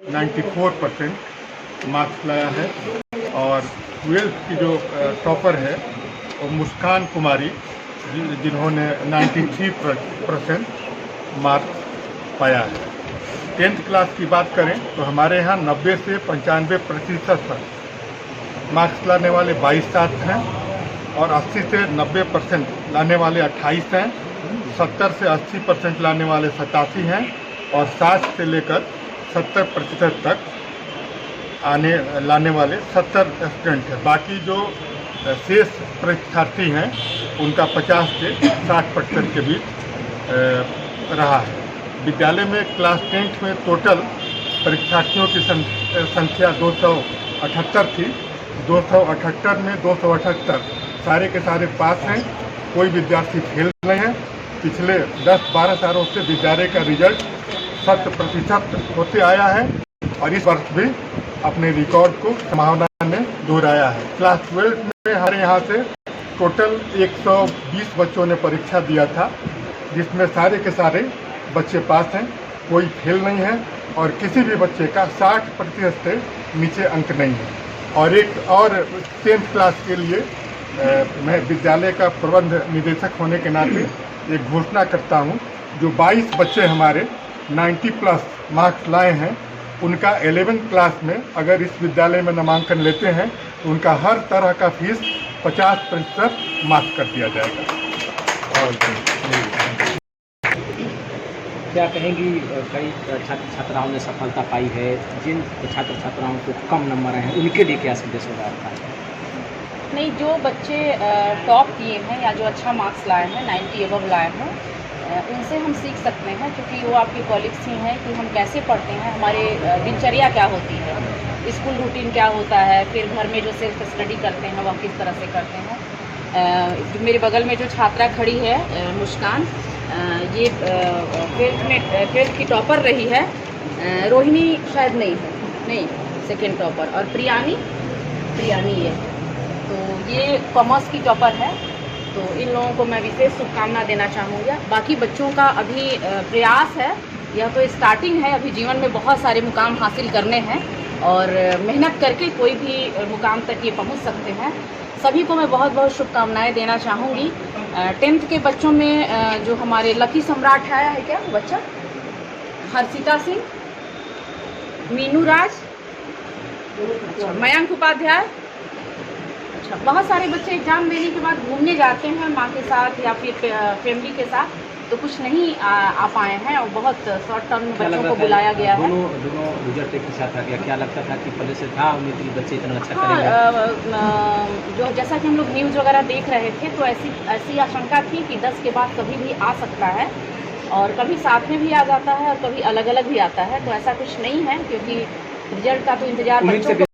94% marks लाया है। और 12th की जो टॉपर है वो मुस्कान कुमारी, जिन्होंने 93% मार्क्स पाया है। 10th क्लास की बात करें तो हमारे यहाँ 90 से 95% तक मार्क्स लाने वाले 22 छात्र हैं और 80 से 90% लाने वाले 28 हैं, 70 से 80% लाने वाले 87 हैं और 60 से लेकर 70% तक लाने वाले 70 स्टूडेंट हैं। बाकी जो शेष परीक्षार्थी हैं उनका 50 से 60% के बीच रहा है। विद्यालय में क्लास 10th में टोटल परीक्षार्थियों की संख्या 278 थी। 278 में 278 सारे के सारे पास हैं, कोई विद्यार्थी फेल नहीं है। पिछले 10-12 सालों से विद्यालय का रिजल्ट 100% होते आया है और इस वर्ष भी अपने रिकॉर्ड को संभावना ने दोहराया है। क्लास 12 में हमारे यहाँ से टोटल 120 बच्चों ने परीक्षा दिया था, जिसमें सारे के सारे बच्चे पास हैं, कोई फेल नहीं है और किसी भी बच्चे का 60% से नीचे अंक नहीं है। और एक और 10th क्लास के लिए मैं विद्यालय का प्रबंध निदेशक होने के नाते एक घोषणा करता हूं, जो 22 बच्चे हमारे 90+ मार्क्स लाए हैं, उनका 11th क्लास में अगर इस विद्यालय में नामांकन लेते हैं तो उनका हर तरह का फीस 50% माफ कर दिया जाएगा। और क्या कहेंगी, कई छात्र छात्राओं ने सफलता पाई है, जिन छात्र छात्राओं को कम नंबर हैं उनके लिए क्या संदेश होगा आपका? नहीं, जो बच्चे टॉप किए हैं या जो अच्छा मार्क्स लाए हैं, 90 एबव लाए हैं, उनसे हम सीख सकते हैं, क्योंकि वो आपके कॉलीग्स ही हैं कि हम कैसे पढ़ते हैं, हमारे दिनचर्या क्या होती है, स्कूल रूटीन क्या होता है, फिर घर में जो सेल्फ स्टडी करते हैं वह किस तरह से करते हैं। मेरे बगल में जो छात्रा खड़ी है मुस्कान, ये 12th की टॉपर रही है। रोहिणी शायद नहीं, सेकेंड टॉपर। और प्रियानी है, तो ये कॉमर्स की टॉपर है। तो इन लोगों को मैं विशेष शुभकामना देना चाहूँगा। बाकी बच्चों का अभी प्रयास है, यह तो स्टार्टिंग है, अभी जीवन में बहुत सारे मुकाम हासिल करने हैं और मेहनत करके कोई भी मुकाम तक ये पहुँच सकते हैं। सभी को मैं बहुत बहुत शुभकामनाएं देना चाहूँगी। 10th के बच्चों में जो हमारे लकी सम्राट आया है, क्या बच्चा हर्षिता सिंह, मीनू राज, मयंक उपाध्याय, बहुत सारे बच्चे एग्जाम देने के बाद घूमने जाते हैं माँ के साथ या फिर फैमिली के साथ, तो कुछ नहीं आ पाए हैं और बहुत शॉर्ट टर्म बच्चों को बुलाया गया है। दोनों रिजल्ट एक साथ आ गया, क्या लगता था कि पहले से था उम्मीद कि बच्चे इतना अच्छा करेंगे? जो जैसा कि हम लोग न्यूज़ वगैरह देख रहे थे तो ऐसी आशंका थी कि 10 के बाद कभी भी आ सकता है और कभी साथ में भी आ जाता है और कभी अलग अलग भी आता है। तो ऐसा कुछ नहीं है, क्योंकि रिजल्ट का तो इंतजार बच्चों को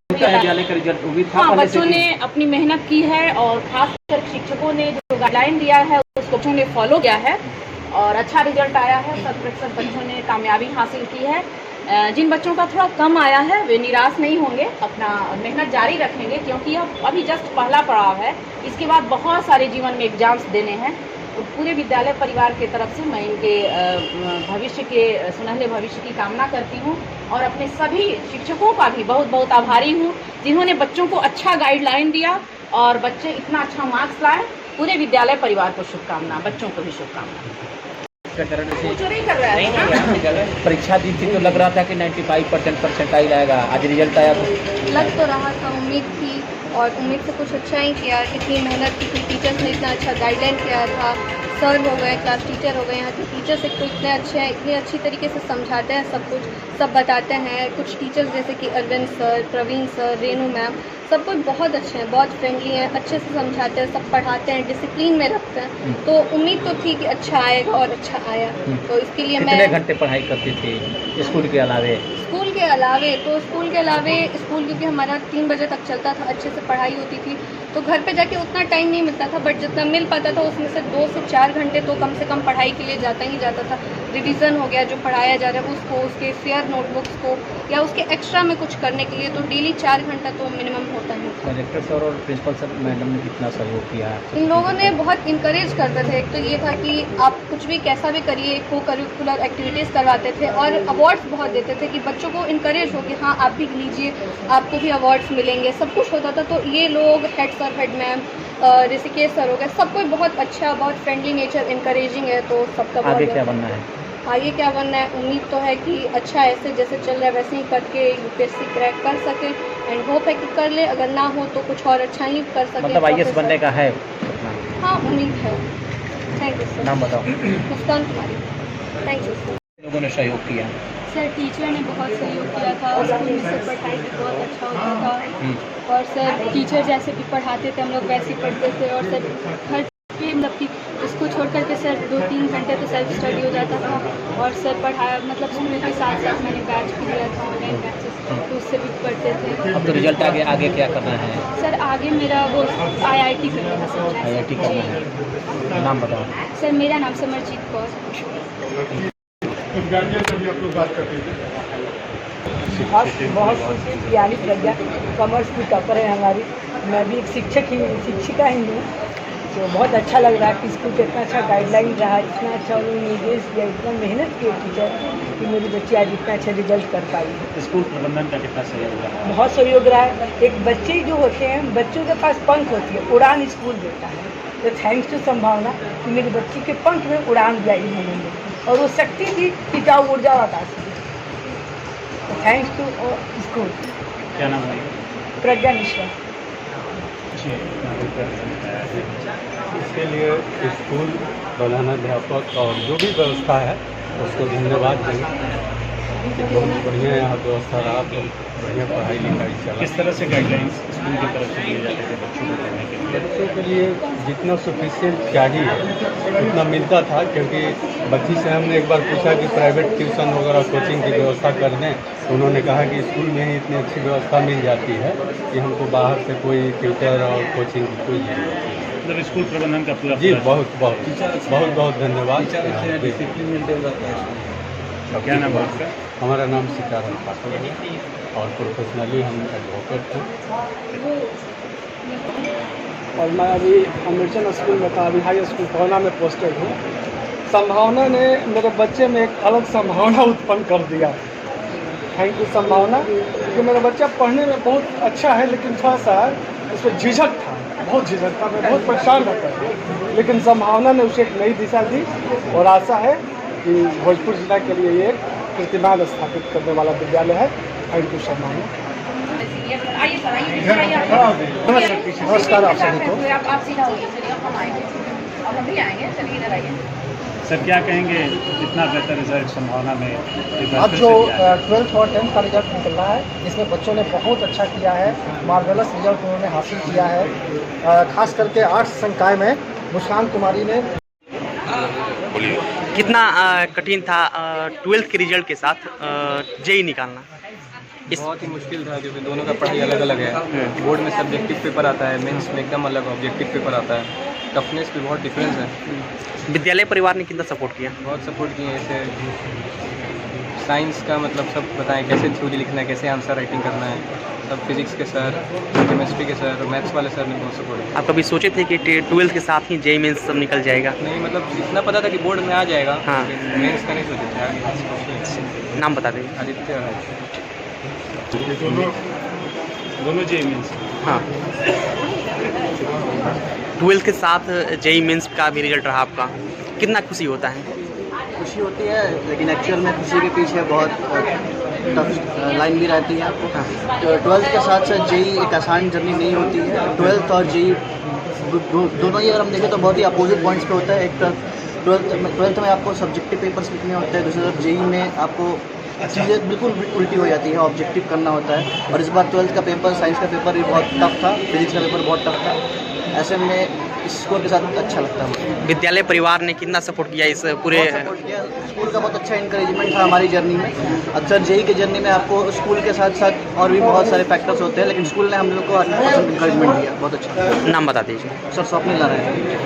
हाँ, बच्चों ने अपनी मेहनत की है और खासकर शिक्षकों ने जो गाइडलाइन दिया है उसको बच्चों ने फॉलो किया है और अच्छा रिजल्ट आया है। 100% बच्चों ने कामयाबी हासिल की है। जिन बच्चों का थोड़ा कम आया है वे निराश नहीं होंगे, अपना मेहनत जारी रखेंगे, क्योंकि यह अभी जस्ट पहला पड़ाव है। इसके बाद बहुत सारे जीवन में एग्जाम्स देने हैं। तो पूरे विद्यालय परिवार की तरफ से मैं इनके भविष्य के सुनहरे भविष्य की कामना करती हूँ और अपने सभी शिक्षकों का भी बहुत बहुत आभारी हूँ, जिन्होंने बच्चों को अच्छा गाइडलाइन दिया और बच्चे इतना अच्छा मार्क्स लाए। पूरे विद्यालय परिवार को शुभकामना, बच्चों को भी शुभकामना। चोरी कर रहा है। परीक्षा दी थी तो लग रहा था कि 95% परसेंटाइल आएगा, आज रिजल्ट आया तो लग तो रहा था, उम्मीद थी और उम्मीद से कुछ अच्छा ही किया। इतनी मेहनत की थी, टीचर्स ने इतना अच्छा गाइडलाइन किया था, सर हो गए, क्लास टीचर हो गए, यहाँ के टीचर्स एक तो इतने अच्छे हैं, इतनी अच्छी तरीके से समझाते हैं, सब कुछ सब बताते हैं। कुछ टीचर्स जैसे कि Arvind sir, Praveen sir, Renu ma'am, सब कुछ बहुत अच्छे हैं, बहुत फ्रेंडली हैं, अच्छे से समझाते हैं, सब पढ़ाते हैं, डिसिप्लिन में रखते हैं। तो उम्मीद तो थी कि अच्छा आएगा और अच्छा आया। तो इसके लिए मैं कितने घंटे पढ़ाई करती थी स्कूल के अलावे? स्कूल के अलावे क्योंकि हमारा 3 बजे तक चलता था, अच्छे से पढ़ाई होती थी, तो घर पे जाके उतना टाइम नहीं मिलता था, बट जितना मिल पाता था उसमें से 2 से 4 घंटे तो कम से कम पढ़ाई के लिए जाता ही जाता था। रिवीजन हो गया, जो पढ़ाया जा रहा है उसको, उसके फेयर नोटबुक्स को, या उसके एक्स्ट्रा में कुछ करने के लिए, तो डेली 4 घंटा तो मिनिमम होता ही था। डायरेक्टर सर और प्रिंसिपल सर मैडम ने कितना सहयोग किया है? इन लोगों ने बहुत इंकरेज करते थे। एक तो ये था कि आप कुछ भी कैसा भी करिए, को करिकुलर एक्टिविटीज़ करवाते थे और अवार्ड्स बहुत देते थे कि बच्चों को इंकरेज हो कि हाँ आप भी लीजिए, आपको भी अवार्ड्स मिलेंगे, सब कुछ होता था। तो ये लोग, head sir, head ma'am, Rishikesh sir हो गए, सब कोई बहुत अच्छा, बहुत फ्रेंडली नेचर, इंकरेजिंग है। तो सबका आगे बहुत क्या बनना है? आगे क्या बनना है, उम्मीद तो है कि अच्छा ऐसे जैसे चल रहा है वैसे ही करके यूपीएससी क्रैक कर सके, एंड होप है कि कर ले, अगर ना हो तो कुछ और अच्छा ही कर सके। मतलब IAS बनने का है? हाँ, उम्मीद है। Thank you sir. नाम बताओ। Muskan Kumari. Thank you sir. लोगों ने सहयोग किया? सर टीचर ने बहुत सहयोग किया था, स्कूल में सर पढ़ाई भी बहुत अच्छा होता था, और सर टीचर जैसे भी पढ़ाते थे हम लोग वैसे ही पढ़ते थे, और सर हर के मतलब कि इसको छोड़ करके सर 2-3 घंटे तो सेल्फ स्टडी हो जाता था, और सर पढ़ाया मतलब स्कूल के साथ साथ मैंने बैच भी लिया था, ऑनलाइन बैचेस, तो उससे भी पढ़ते थे। अब तो रिजल्ट आगे क्या करना है? सर आगे मेरा वो IIT करना है सर। IIT करना है। नाम बताओ। सर मेरा नाम समरजीत कौर। कुछ गार्जियन से भी आप लोग बात करते थे? बहुत खुशी की यानी प्रज्ञा कॉमर्स की टॉपर है हमारी। मैं भी एक शिक्षिका ही हूँ, तो बहुत अच्छा लग रहा है कि स्कूल का इतना अच्छा गाइडलाइन रहा, इतना अच्छा उन्होंने निर्देश दिया, इतना मेहनत किए टीचर कि मेरी बच्ची आज इतना अच्छा रिजल्ट कर पाई। स्कूल प्रबंधन का कितना सहयोग रहा? बहुत सहयोग रहा है। एक बच्चे जो होते हैं, बच्चों के पास पंख होती है, उड़ान स्कूल देता है, तो थैंक्स टू संभावना कि मेरी बच्ची के पंख में उड़ान दिया इन्होंने, और वो शक्ति थी टिकाऊ ऊर्जा आकाश की। तो थैंक्स टू स्कूल। क्या नाम है? प्रज्ञा मिश्रा। इसके लिए स्कूल प्रधानाध्यापक और जो भी व्यवस्था है उसको धन्यवाद देंगे। बहुत बढ़िया यहाँ व्यवस्था रहा, तो बढ़िया पढ़ाई लिखाई चला। किस तरह से गाइडलाइंस स्कूल की तरफ से दिए जाते थे बच्चों को पढ़ने के लिए? बच्चों के लिए जितना सफिशिएंट चाहिए उतना मिलता था, क्योंकि बच्ची से हमने एक बार पूछा कि प्राइवेट ट्यूशन वगैरह कोचिंग की व्यवस्था कर दें, तो उन्होंने कहा कि स्कूल में ही इतनी अच्छी व्यवस्था मिल जाती है कि हमको बाहर से कोई ट्यूटर और कोचिंग की कोई जरूरत नहीं। मतलब स्कूल प्रबंधन का पूरा जी बहुत धन्यवाद। क्या नाम है आपका? हमारा नाम सीताराम पाठक है और प्रोफेशनली हम एडवोकेट थे। और मैं अभी अमृतसर स्कूल में था, अभी हाई स्कूल कोना में पोस्टेड हूँ। संभावना ने मेरे बच्चे में एक अलग संभावना उत्पन्न कर दिया। थैंक यू संभावना, क्योंकि मेरा बच्चा पढ़ने में बहुत अच्छा है, लेकिन थोड़ा सा उसमें झिझक था, बहुत झिझक था, मैं बहुत परेशान रहता था, लेकिन संभावना ने उसे एक नई दिशा दी, और आशा है कि भोजपुर जिला के लिए ये एक कीर्तिमान स्थापित करने वाला विद्यालय है। थैंक यू संभावना। आइए सर, आइए। नमस्कार आप सभी को। आप सीधा होइए, चलिए अब हम आएंगे, अब हम भी आएंगे, चलिए इधर आइए। सर क्या कहेंगे, कितना बेहतर रिजल्ट संभावना में? अब जो 12th और 10th का रिजल्ट निकल रहा है, इसमें बच्चों ने बहुत अच्छा किया है, मार्वेलस रिजल्ट उन्होंने हासिल किया है। खास करके आर्ट्स संकाय में मुस्कान कुमारी ने। कितना कठिन था 12th के रिजल्ट के साथ जेई निकालना? बहुत ही मुश्किल था, क्योंकि दोनों का पढ़ाई अलग अलग है। बोर्ड में सब्जेक्टिव पेपर आता है, मेंस में एकदम अलग ऑब्जेक्टिव पेपर आता है। टफनेस भी बहुत डिफरेंस है। विद्यालय परिवार ने कितना सपोर्ट किया? बहुत सपोर्ट किए। ऐसे साइंस का मतलब सब बताएं, कैसे थ्योरी लिखना है, कैसे आंसर राइटिंग करना है, सब फिजिक्स के सर, केमिस्ट्री के सर, मैथ्स वाले सर ने बहुत सपोर्ट किया। आप कभी सोचे थे कि 12th के साथ ही जेई मेंस सब निकल जाएगा? नहीं, मतलब इतना पता था कि बोर्ड में आ जाएगा। हाँ। मेंस का नहीं सोचे थे आगे। नाम बता देंगे। आदित्य राज। दोनों जेई मेंस? हाँ। 12th के साथ जेई मेंस का भी रिजल्ट रहा आपका, कितना खुशी होता है? खुशी होती है, लेकिन एक्चुअल में खुशी के पीछे बहुत टफ लाइन भी रहती है आपको। तो 12th के साथ साथ जेई एक आसान जर्नी नहीं होती है। 12th और जेई दोनों ही अगर हम देखें तो बहुत ही अपोजिट पॉइंट्स पे होता है। एक तरफ 12th में आपको सब्जेक्टिव पेपर्स लिखने होते हैं, दूसरी तरफ जेई में आपको चीज़ें बिल्कुल उल्टी हो जाती है, ऑब्जेक्टिव करना होता है। और इस बार 12th का पेपर, साइंस का पेपर भी बहुत टफ था, फिजिक्स का पेपर बहुत टफ था। ऐसे में इस स्कोर के साथ अच्छा लगता है मुझे। विद्यालय परिवार ने कितना सपोर्ट किया इस पूरे? बहुत सपोर्ट किया, स्कूल का बहुत अच्छा इंकरेजमेंट था हमारी जर्नी में। अक्सर जेई के जर्नी में आपको स्कूल के साथ साथ और भी बहुत सारे फैक्टर्स होते हैं, लेकिन स्कूल ने हम लोग को 100% इंकरेजमेंट दिया, बहुत अच्छा। नाम बता दीजिए। सर स्वप्निल नारायण।